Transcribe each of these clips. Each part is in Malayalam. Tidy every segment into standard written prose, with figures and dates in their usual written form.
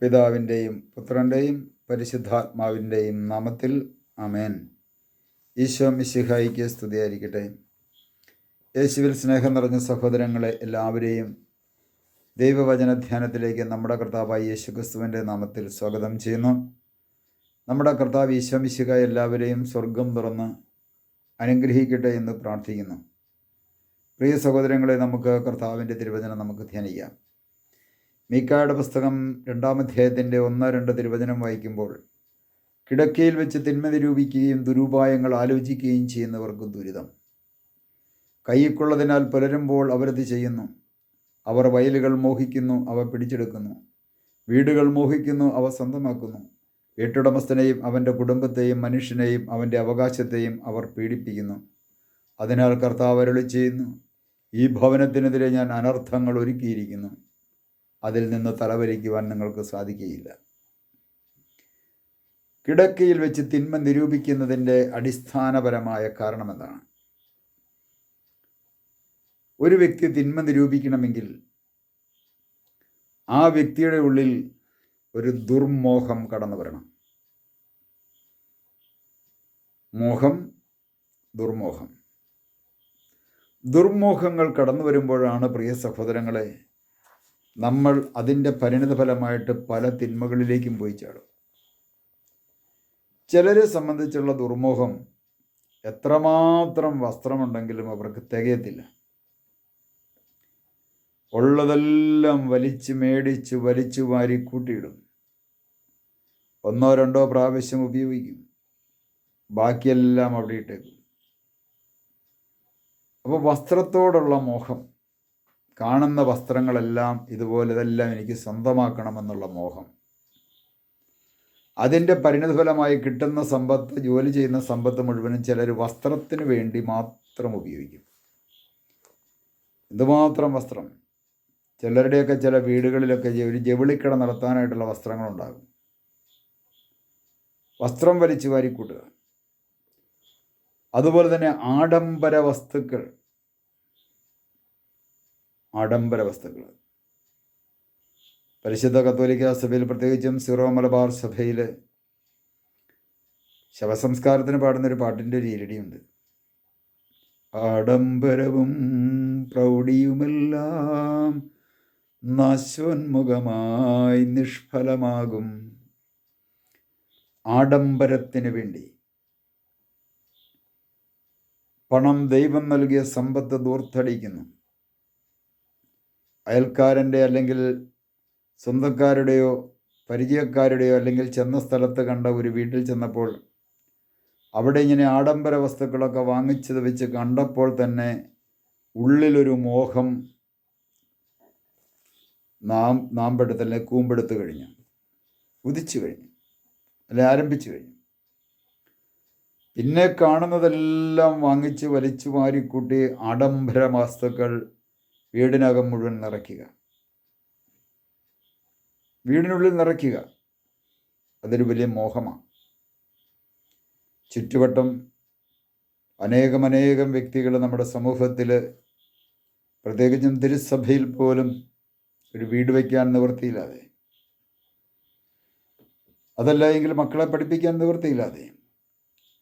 പിതാവിൻ്റെയും പുത്രൻ്റെയും പരിശുദ്ധാത്മാവിൻ്റെയും നാമത്തിൽ ആമേൻ. ഈശോ മിശിഹായിക്ക് സ്തുതിയായിരിക്കട്ടെ. യേശുവിൽ സ്നേഹം നിറഞ്ഞ സഹോദരങ്ങളെ എല്ലാവരെയും ദൈവവചന ധ്യാനത്തിലേക്ക് നമ്മുടെ കർത്താവായ യേശുക്രിസ്തുവിൻ്റെ നാമത്തിൽ സ്വാഗതം ചെയ്യുന്നു. നമ്മുടെ കർത്താവ് ഈശോ മിശിഹ എല്ലാവരെയും സ്വർഗം തുറന്ന് അനുഗ്രഹിക്കട്ടെ എന്ന് പ്രാർത്ഥിക്കുന്നു. പ്രിയ സഹോദരങ്ങളെ, നമുക്ക് കർത്താവിൻ്റെ തിരുവചനം നമുക്ക് ധ്യാനിക്കാം. മീക്കായുടെ പുസ്തകം 2-ാം അധ്യായത്തിൻ്റെ 1-2 തിരുവചനം വായിക്കുമ്പോൾ, കിടക്കയിൽ വെച്ച് തിന്മ നിരൂപിക്കുകയും ദുരുപായങ്ങൾ ആലോചിക്കുകയും ചെയ്യുന്നവർക്ക് ദുരിതം. കൈയ്ക്കുള്ളതിനാൽ പുലരുമ്പോൾ അവരത് ചെയ്യുന്നു. അവർ വയലുകൾ മോഹിക്കുന്നു, അവ പിടിച്ചെടുക്കുന്നു. വീടുകൾ മോഹിക്കുന്നു, അവ സ്വന്തമാക്കുന്നു. വീട്ടുടമസ്ഥനെയും അവൻ്റെ കുടുംബത്തെയും മനുഷ്യനെയും അവൻ്റെ അവകാശത്തെയും അവർ പീഡിപ്പിക്കുന്നു. അതിനാൽ കർത്താവ് അരുളി ചെയ്യുന്നു, ഈ ഭവനത്തിനെതിരെ ഞാൻ അനർത്ഥങ്ങൾ ഒരുക്കിയിരിക്കുന്നു. അതിൽ നിന്ന് തലവലിക്കുവാൻ നിങ്ങൾക്ക് സാധിക്കുകയില്ല. കിടക്കയിൽ വെച്ച് തിന്മ നിരൂപിക്കുന്നതിൻ്റെ അടിസ്ഥാനപരമായ കാരണം എന്താണ്? ഒരു വ്യക്തി തിന്മ നിരൂപിക്കണമെങ്കിൽ ആ വ്യക്തിയുടെ ഉള്ളിൽ ഒരു ദുർമോഹം കടന്നു വരണം. മോഹം, ദുർമോഹം. ദുർമോഹങ്ങൾ കടന്നു വരുമ്പോഴാണ്, പ്രിയ സഹോദരങ്ങളെ, നമ്മൾ അതിൻ്റെ പരിണിതഫലമായിട്ട് പല തിന്മകളിലേക്കും പോയി ചാടും. ചിലരെ സംബന്ധിച്ചുള്ള ദുർമോഹം എത്രമാത്രം വസ്ത്രമുണ്ടെങ്കിലും അവർക്ക് തികയത്തില്ല. ഉള്ളതെല്ലാം മേടിച്ച് വലിച്ചു വാരി കൂട്ടിയിടും. 1-2 പ്രാവശ്യം ഉപയോഗിക്കും, ബാക്കിയെല്ലാം അവിടെ ഇട്ടേക്കും. അപ്പോൾ വസ്ത്രത്തോടുള്ള മോഹം, കാണുന്ന വസ്ത്രങ്ങളെല്ലാം ഇതെല്ലാം എനിക്ക് സ്വന്തമാക്കണമെന്നുള്ള മോഹം, അതിൻ്റെ പരിണിതഫലമായി കിട്ടുന്ന സമ്പത്ത്, ജോലി ചെയ്യുന്ന സമ്പത്ത് മുഴുവനും ചിലർ വസ്ത്രത്തിന് വേണ്ടി മാത്രം ഉപയോഗിക്കും. എന്തുമാത്രം വസ്ത്രം! ചിലരുടെയൊക്കെ ചില വീടുകളിലൊക്കെ ഒരു ജവിളിക്കട നടത്താനായിട്ടുള്ള വസ്ത്രങ്ങളുണ്ടാകും. വസ്ത്രം വലിച്ചു വാരിക്കൂട്ടുക. അതുപോലെ തന്നെ ആഡംബര വസ്തുക്കൾ. പരിശുദ്ധ കത്തോലിക്ക സഭയിൽ, പ്രത്യേകിച്ചും സിറോ മലബാർ സഭയിൽ, ശവസംസ്കാരത്തിന് പാടുന്നൊരു പാട്ടിൻ്റെ ഒരു ഈരടിയുണ്ട്. ആഡംബരവും പ്രൗഢിയുമെല്ലാം നാശോന്മുഖമായി നിഷ്ഫലമാകും. ആഡംബരത്തിന് വേണ്ടി പണം, ദൈവം നൽകിയ സമ്പത്ത് ദൂർത്തടിക്കുന്നു. അയൽക്കാരൻ്റെ അല്ലെങ്കിൽ സ്വന്തക്കാരുടെയോ പരിചയക്കാരുടെയോ അല്ലെങ്കിൽ ചെന്ന സ്ഥലത്ത് കണ്ട ഒരു വീട്ടിൽ ചെന്നപ്പോൾ അവിടെ ഇങ്ങനെ ആഡംബര വസ്തുക്കളൊക്കെ വാങ്ങിച്ചത് വെച്ച് കണ്ടപ്പോൾ തന്നെ ഉള്ളിലൊരു മോഹം കൂമ്പെടുത്ത് കഴിഞ്ഞു, ഉദിച്ചു കഴിഞ്ഞു, അല്ലെ ആരംഭിച്ചു കഴിഞ്ഞു. പിന്നെ കാണുന്നതെല്ലാം വാങ്ങിച്ച് വലിച്ചു വാരിക്കൂട്ടി ആഡംബര വസ്തുക്കൾ വീടിനകം മുഴുവൻ നിറയ്ക്കുക, വീടിനുള്ളിൽ നിറയ്ക്കുക. അതൊരു വലിയ മോഹമാണ്. ചുറ്റുവട്ടം അനേകം വ്യക്തികൾ നമ്മുടെ സമൂഹത്തിൽ, പ്രത്യേകിച്ചും തിരുസഭയിൽ പോലും ഒരു വീട് വയ്ക്കാൻ നിവൃത്തിയില്ലാതെ, അതല്ല എങ്കിൽ മക്കളെ പഠിപ്പിക്കാൻ നിവൃത്തിയില്ലാതെ,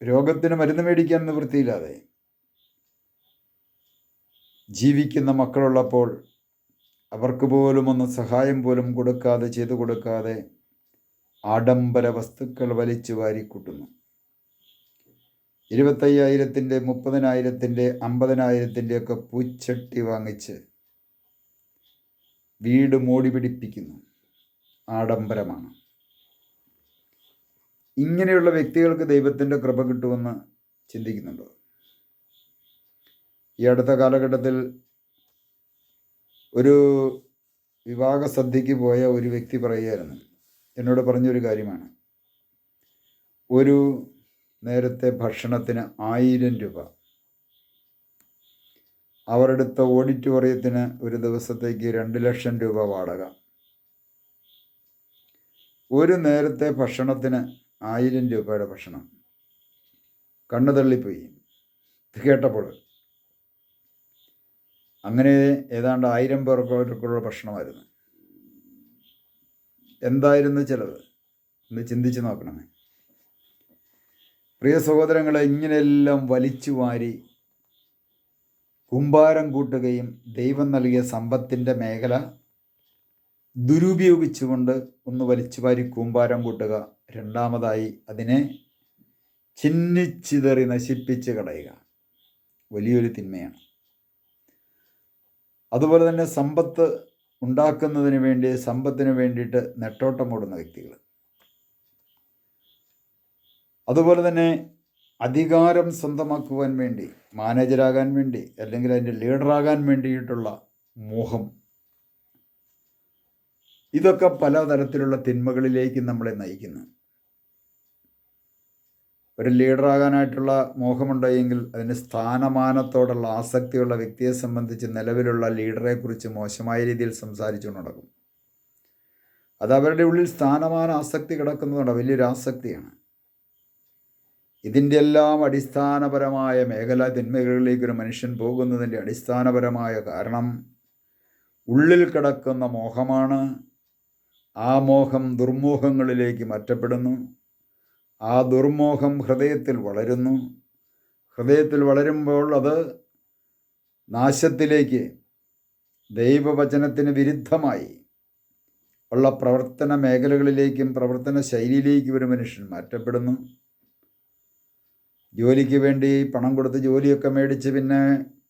രോഗത്തിന് മരുന്ന് മേടിക്കാൻ നിവൃത്തിയില്ലാതെ ജീവിക്കുന്ന മക്കളുള്ളപ്പോൾ അവർക്ക് പോലും ഒന്ന് സഹായം പോലും ചെയ്തു കൊടുക്കാതെ ആഡംബര വസ്തുക്കൾ വലിച്ചു വാരിക്കൂട്ടുന്നു. 25,000-ൻ്റെ 30,000-ൻ്റെ 50,000-ൻ്റെ ഒക്കെ പൂച്ചട്ടി വാങ്ങിച്ച് വീട് മോടി പിടിപ്പിക്കുന്നു. ആഡംബരമാണ്. ഇങ്ങനെയുള്ള വ്യക്തികൾക്ക് ദൈവത്തിൻ്റെ കൃപ കിട്ടുമെന്ന് ചിന്തിക്കുന്നുണ്ടോ? ഈ അടുത്ത കാലഘട്ടത്തിൽ ഒരു വിവാഹ സദ്യക്ക് പോയ ഒരു വ്യക്തി പറയുകയായിരുന്നു, എന്നോട് പറഞ്ഞൊരു കാര്യമാണ്. ഒരു നേരത്തെ ഭക്ഷണത്തിന് 1000 രൂപ, അവരെടുത്ത ഓഡിറ്റോറിയത്തിന് ഒരു ദിവസത്തേക്ക് 2 ലക്ഷം രൂപ വാടക. ഒരു നേരത്തെ ഭക്ഷണത്തിന് 1000 രൂപയുടെ ഭക്ഷണം. കണ്ണു തള്ളിപ്പോയി കേട്ടപ്പോൾ. അങ്ങനെ ഏതാണ്ട് 1000 പേർക്കുള്ള ഭക്ഷണമായിരുന്നു. എന്തായിരുന്നു ചിലവ് എന്ന് ചിന്തിച്ച് നോക്കണമേ. പ്രിയ സഹോദരങ്ങളെ, ഇങ്ങനെയെല്ലാം വലിച്ചു വാരി കൂമ്പാരം കൂട്ടുകയും ദൈവം നൽകിയ സമ്പത്തിൻ്റെ മേഖല ദുരുപയോഗിച്ചുകൊണ്ട് ഒന്ന് വലിച്ചു വാരി കൂമ്പാരം കൂട്ടുക, രണ്ടാമതായി അതിനെ ചിന്നിച്ചിതറി നശിപ്പിച്ച് കളയുക വലിയൊരു തിന്മയാണ്. അതുപോലെ തന്നെ സമ്പത്ത് ഉണ്ടാക്കുന്നതിന് വേണ്ടി, സമ്പത്തിന് വേണ്ടിയിട്ട് നെട്ടോട്ടമോടുന്ന വ്യക്തികൾ, അതുപോലെ തന്നെ അധികാരം സ്വന്തമാക്കുവാൻ വേണ്ടി, മാനേജരാകാൻ വേണ്ടി, അല്ലെങ്കിൽ അതിൻ്റെ ലീഡറാകാൻ വേണ്ടിയിട്ടുള്ള മോഹം, ഇതൊക്കെ പലതരത്തിലുള്ള തിന്മകളിലേക്ക് നമ്മളെ നയിക്കുന്നു. ഒരു ലീഡറാകാനായിട്ടുള്ള മോഹമുണ്ടെങ്കിൽ അതിന് സ്ഥാനമാനത്തോടുള്ള ആസക്തിയുള്ള വ്യക്തിയെ സംബന്ധിച്ച് നിലവിലുള്ള ലീഡറെക്കുറിച്ച് മോശമായ രീതിയിൽ സംസാരിച്ചു നടക്കും. അത് അവരുടെ ഉള്ളിൽ സ്ഥാനമാന ആസക്തി കിടക്കുന്നതുകൊണ്ട് വലിയൊരു ആസക്തിയാണ്. ഇതിൻ്റെ എല്ലാം അടിസ്ഥാനപരമായ മേഖല തിന്മകളിലേക്ക് ഒരു മനുഷ്യൻ പോകുന്നതിൻ്റെ അടിസ്ഥാനപരമായ കാരണം ഉള്ളിൽ കിടക്കുന്ന മോഹമാണ്. ആ മോഹം ദുർമോഹങ്ങളിലേക്ക് മാറ്റപ്പെടുന്നു. ആ ദുർമോഹം ഹൃദയത്തിൽ വളരുന്നു. ഹൃദയത്തിൽ വളരുമ്പോൾ അത് നാശത്തിലേക്ക്, ദൈവവചനത്തിന് വിരുദ്ധമായി ഉള്ള പ്രവർത്തന മേഖലകളിലേക്കും പ്രവർത്തന ശൈലിയിലേക്കും ഒരു മനുഷ്യൻ മാറ്റപ്പെടുന്നു. ജോലിക്ക് വേണ്ടി പണം കൊടുത്ത് ജോലിയൊക്കെ മേടിച്ച് പിന്നെ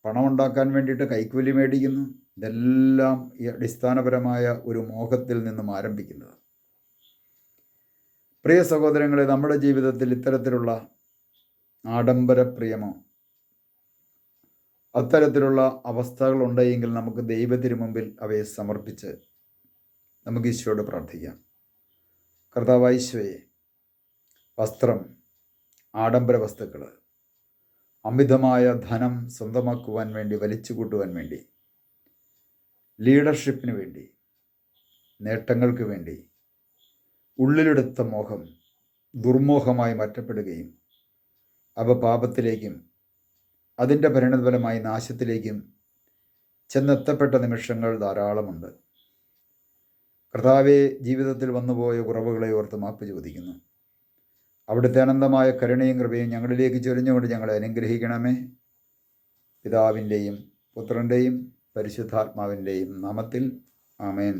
പണം ഉണ്ടാക്കാൻ വേണ്ടിയിട്ട് കൈക്കൂലി മേടിക്കുന്നു. ഇതെല്ലാം ഈ അടിസ്ഥാനപരമായ ഒരു മോഹത്തിൽ നിന്നും ആരംഭിക്കുന്നത്. പ്രിയ സഹോദരങ്ങളെ, നമ്മുടെ ജീവിതത്തിൽ ഇത്തരത്തിലുള്ള ആഡംബരപ്രിയമോ അത്തരത്തിലുള്ള അവസ്ഥകളുണ്ടെങ്കിൽ നമുക്ക് ദൈവത്തിന് മുമ്പിൽ അവയെ സമർപ്പിച്ച് നമുക്ക് ഈശോയോട് പ്രാർത്ഥിക്കാം. കർത്താവായ ഈശോയെ, വസ്ത്രം, ആഡംബര വസ്തുക്കൾ, അമിതമായ ധനം സ്വന്തമാക്കുവാൻ വേണ്ടി, വലിച്ചു കൂട്ടുവാൻ വേണ്ടി, ലീഡർഷിപ്പിന് വേണ്ടി, നേട്ടങ്ങൾക്ക് വേണ്ടി ഉള്ളിലെടുത്ത മോഹം ദുർമോഹമായി മാറ്റപ്പെടുകയും അവ പാപത്തിലേക്കും അതിൻ്റെ പരിണതഫലമായി നാശത്തിലേക്കും ചെന്നെത്തപ്പെട്ട നിമിഷങ്ങൾ ധാരാളമുണ്ട്. കർത്താവെ, ജീവിതത്തിൽ വന്നുപോയ കുറവുകളെ ഓർത്ത് മാപ്പ് ചോദിക്കുന്നു. അവിടുത്തെ അനന്തമായ കരുണയും കൃപയും ഞങ്ങളിലേക്ക് ചൊരിഞ്ഞുകൊണ്ട് ഞങ്ങളെ അനുഗ്രഹിക്കണമേ. പിതാവിൻ്റെയും പുത്രൻ്റെയും പരിശുദ്ധാത്മാവിൻ്റെയും നാമത്തിൽ ആമേൻ.